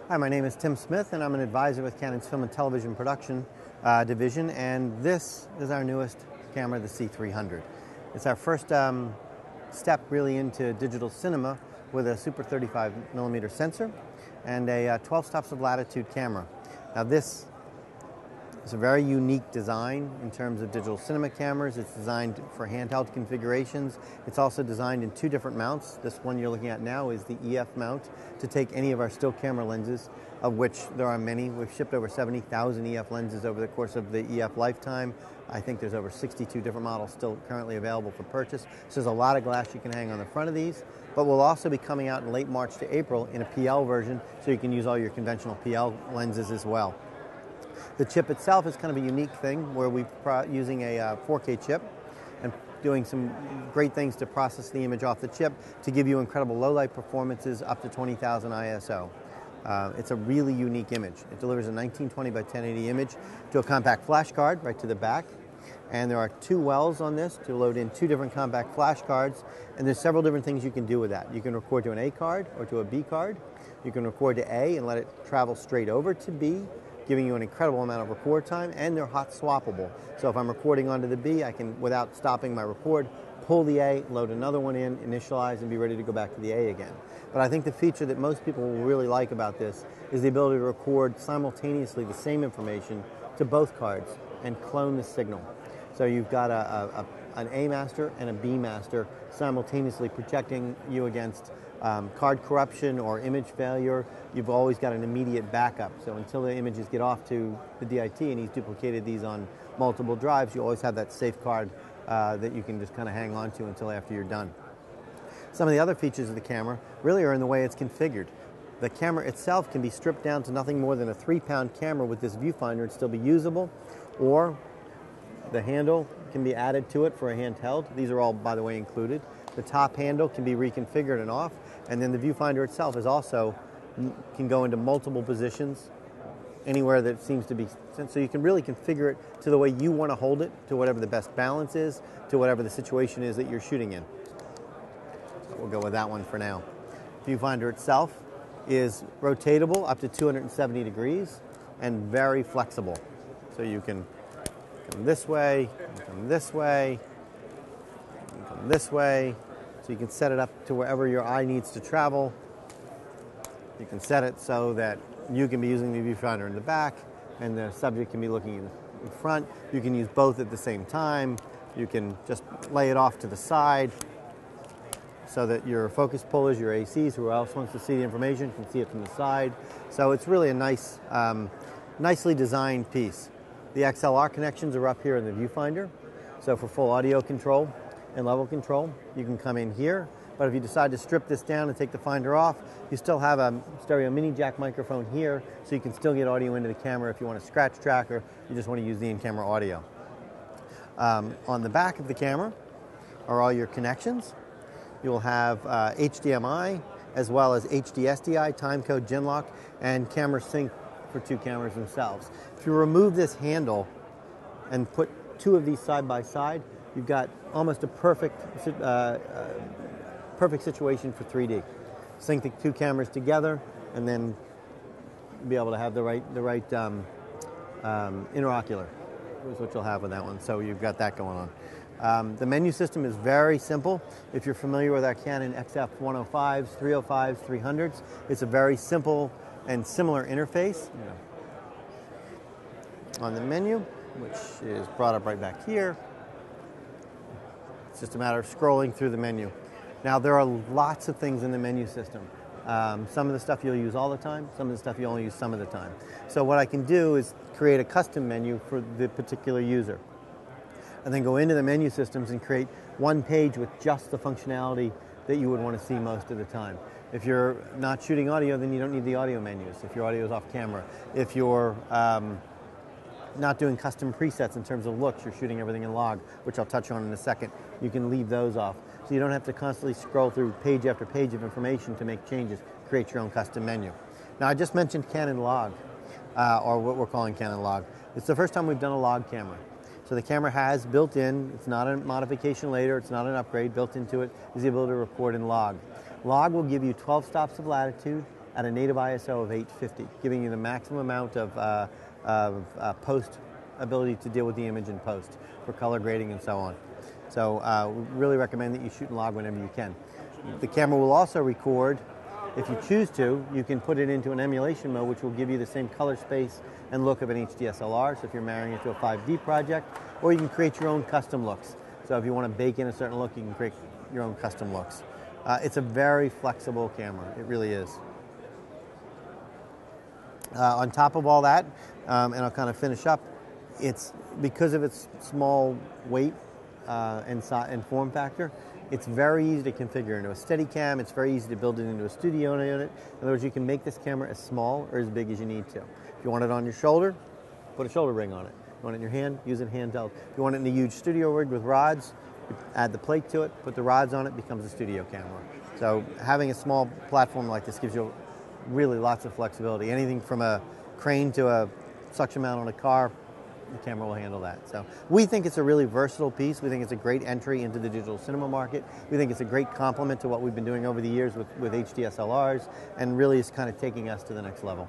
Hi, my name is Tim Smith, and I'm an advisor with Canon's Film and Television Production Division, and this is our newest camera, the C300. It's our first step really into digital cinema with a super 35mm sensor and a 12 stops of latitude camera. Now this is a very unique design in terms of digital cinema cameras. It's designed for handheld configurations. It's also designed in two different mounts. This one you're looking at now is the EF mount to take any of our still camera lenses, of which there are many. We've shipped over 70,000 EF lenses over the course of the EF lifetime. I think there's over 62 different models still currently available for purchase. So there's a lot of glass you can hang on the front of these. But we'll also be coming out in late March to April in a PL version, so you can use all your conventional PL lenses as well. The chip itself is kind of a unique thing where we're using a 4K chip and doing some great things to process the image off the chip to give you incredible low light performances up to 20,000 ISO. It's a really unique image. It delivers a 1920 by 1080 image to a compact flash card right to the back. And there are two wells on this to load in two different compact flash cards. And there's several different things you can do with that. You can record to an A card or to a B card. You can record to A and let it travel straight over to B, giving you an incredible amount of record time, and they're hot swappable. So if I'm recording onto the B, I can, without stopping my record, pull the A, load another one in, initialize, and be ready to go back to the A again. But I think the feature that most people will really like about this is the ability to record simultaneously the same information to both cards and clone the signal. So you've got an A master and a B master simultaneously protecting you against card corruption or image failure. You've always got an immediate backup. So until the images get off to the DIT, and he's duplicated these on multiple drives, you always have that safe card that you can just kind of hang on to until after you're done. Some of the other features of the camera really are in the way it's configured. The camera itself can be stripped down to nothing more than a 3-pound camera with this viewfinder and still be usable, or the handle can be added to it for a handheld. These are all, by the way, included. The top handle can be reconfigured and off, and then the viewfinder itself is also can go into multiple positions anywhere that it seems to be. So you can really configure it to the way you want to hold it, to whatever the best balance is, to whatever the situation is that you're shooting in. So we'll go with that one for now. Viewfinder itself is rotatable up to 270 degrees and very flexible. So you can come this way, come this way, come this way. So you can set it up to wherever your eye needs to travel. You can set it so that you can be using the viewfinder in the back and the subject can be looking in front. You can use both at the same time. You can just lay it off to the side so that your focus pullers, your ACs, who else wants to see the information, can see it from the side. So it's really a nice, nicely designed piece. The XLR connections are up here in the viewfinder. So for full audio control and level control, you can come in here. But if you decide to strip this down and take the finder off, you still have a stereo mini jack microphone here, so you can still get audio into the camera if you want to scratch track or you just want to use the in-camera audio. On the back of the camera are all your connections. You'll have HDMI as well as HD SDI, timecode, Genlock, and camera sync for two cameras themselves. If you remove this handle and put two of these side by side, you've got almost a perfect situation for 3D. Sync the two cameras together, and then be able to have the right interocular is what you'll have with that one. So you've got that going on. The menu system is very simple. If you're familiar with our Canon XF 105s, 305s, 300s, it's a very simple and similar interface. On the menu, which is brought up right back here, it's just a matter of scrolling through the menu. Now, there are lots of things in the menu system. Some of the stuff you'll use all the time, some of the stuff you only use some of the time. So what I can do is create a custom menu for the particular user, and then go into the menu systems and create one page with just the functionality that you would want to see most of the time. If you're not shooting audio, then you don't need the audio menus. If your audio is off camera. If you're not doing custom presets in terms of looks, you're shooting everything in log, which I'll touch on in a second, you can leave those off. So you don't have to constantly scroll through page after page of information to make changes, create your own custom menu. Now, I just mentioned Canon Log, or what we're calling Canon Log. It's the first time we've done a log camera. So the camera has built in, it's not a modification later, it's not an upgrade, built into it is the ability to record in log. Log will give you 12 stops of latitude at a native ISO of 850, giving you the maximum amount of post ability to deal with the image in post for color grading and so on. So we really recommend that you shoot and log whenever you can. The camera will also record. If you choose to, you can put it into an emulation mode, which will give you the same color space and look of an HDSLR. So if you're marrying it to a 5D project, or you can create your own custom looks. So if you want to bake in a certain look, you can create your own custom looks. It's a very flexible camera. It really is. On top of all that, and I'll kind of finish up, it's because of its small weight and form factor, it's very easy to configure into a Steadicam. It's very easy to build it into a studio unit. In other words, you can make this camera as small or as big as you need to. If you want it on your shoulder, put a shoulder ring on it. If you want it in your hand, use it handheld. If you want it in a huge studio rig with rods, add the plate to it, put the rods on it, becomes a studio camera. So having a small platform like this gives you really lots of flexibility. Anything from a crane to a suction mount on a car, the camera will handle that. So we think it's a really versatile piece. We think it's a great entry into the digital cinema market. We think it's a great complement to what we've been doing over the years with HDSLRs, and really is kind of taking us to the next level.